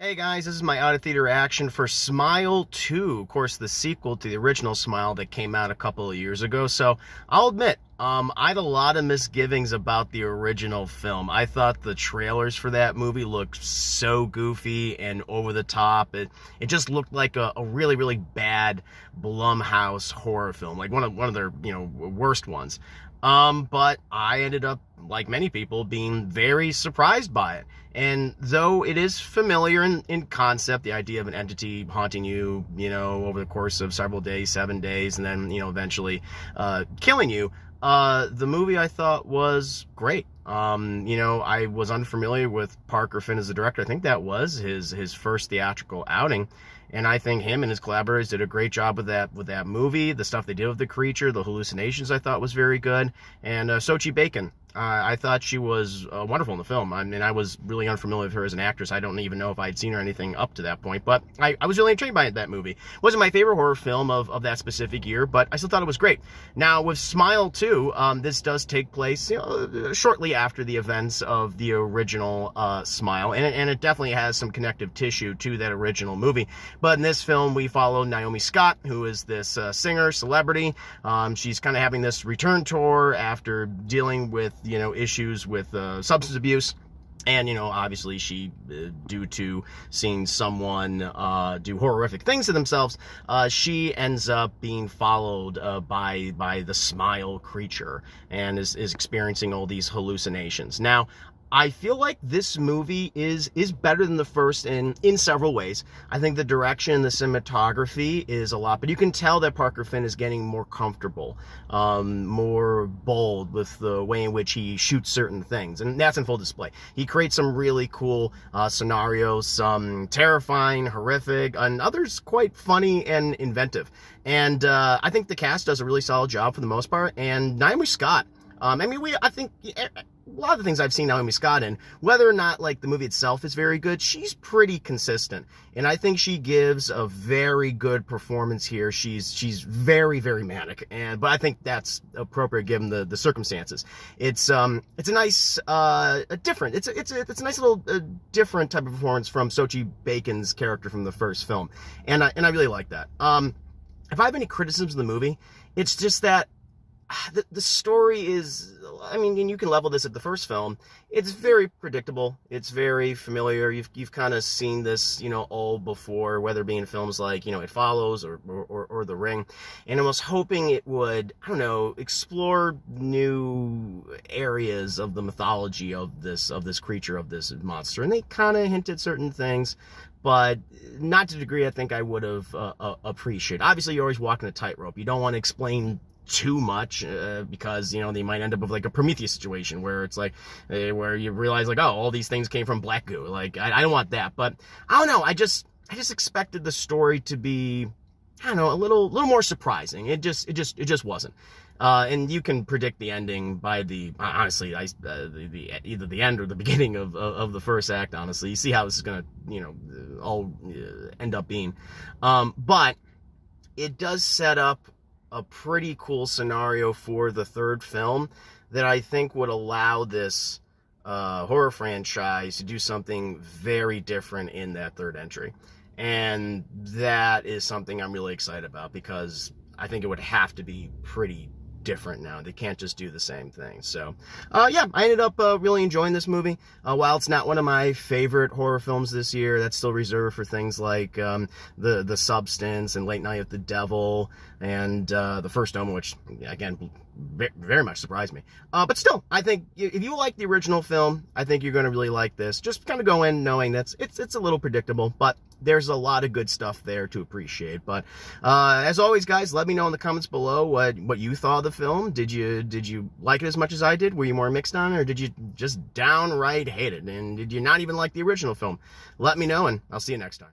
Hey guys, this is my out-of-theater reaction for Smile 2, of course the sequel to the original Smile that came out a couple of years ago. So I'll admit, I had a lot of misgivings about the original film. I thought the trailers for that movie looked so goofy and over the top. It just looked like a really, really bad Blumhouse horror film, like one of their, worst ones. But I ended up, like many people, being very surprised by it. And though it is familiar in concept, the idea of an entity haunting you, over the course of several days, 7 days, and then, eventually killing you, the movie I thought was great. I was unfamiliar with Parker Finn as the director. I think that was his first theatrical outing. And I think him and his collaborators did a great job with that movie. The stuff they did with the creature, the hallucinations, I thought was very good. And Sochi Bacon, I thought she was wonderful in the film. I mean, I was really unfamiliar with her as an actress. I don't even know if I had seen her anything up to that point, but I was really intrigued by that movie. It wasn't my favorite horror film of that specific year, but I still thought it was great. Now, with Smile 2, this does take place shortly after the events of the original Smile, and it definitely has some connective tissue to that original movie. But in this film, we follow Naomi Scott, who is this singer, celebrity. She's kind of having this return tour after dealing with, issues with substance abuse. And, obviously she, due to seeing someone do horrific things to themselves, she ends up being followed by the Smile creature and is experiencing all these hallucinations. Now, I feel like this movie is better than the first in several ways. I think the direction, the cinematography is a lot, but you can tell that Parker Finn is getting more comfortable, more bold with the way in which he shoots certain things, and that's in full display. He creates some really cool scenarios, some terrifying, horrific, and others quite funny and inventive. And I think the cast does a really solid job for the most part, and Naomi Scott. I think a lot of the things I've seen Naomi Scott in, whether or not like the movie itself is very good, she's pretty consistent, and I think she gives a very good performance here. She's very, very manic, but I think that's appropriate given the circumstances. It's a nice different. It's a nice little different type of performance from Sochi Bacon's character from the first film, and I really like that. If I have any criticisms of the movie, it's just that the story is, and you can level this at the first film. It's very predictable. It's very familiar. You've kind of seen this, all before, whether it be in films like, It Follows or The Ring. And I was hoping it would, explore new areas of the mythology of this creature, of this monster. And they kind of hinted certain things, but not to the degree I think I would have appreciated. Obviously, you're always walking a tightrope. You don't want to explain too much because they might end up with like a Prometheus situation where it's like where you realize like, oh, all these things came from black goo. Like I don't want that, but I don't know, I just expected the story to be, a little more surprising. It just wasn't. And you can predict the ending by honestly, either the end or the beginning of the first act. Honestly, you see how this is gonna all end up being, but it does set up a pretty cool scenario for the third film that I think would allow this horror franchise to do something very different in that third entry. And that is something I'm really excited about, because I think it would have to be pretty different now. They can't just do the same thing. So yeah, I ended up really enjoying this movie. While it's not one of my favorite horror films this year, that's still reserved for things like the Substance and Late Night with the Devil and the First Omen, which again very much surprised me. But still, I think if you like the original film, I think you're going to really like this. Just kind of go in knowing that it's a little predictable, but there's a lot of good stuff there to appreciate. But as always, guys, let me know in the comments below what you thought of the film. Did you like it as much as I did? Were you more mixed on it, or did you just downright hate it? And did you not even like the original film? Let me know, and I'll see you next time.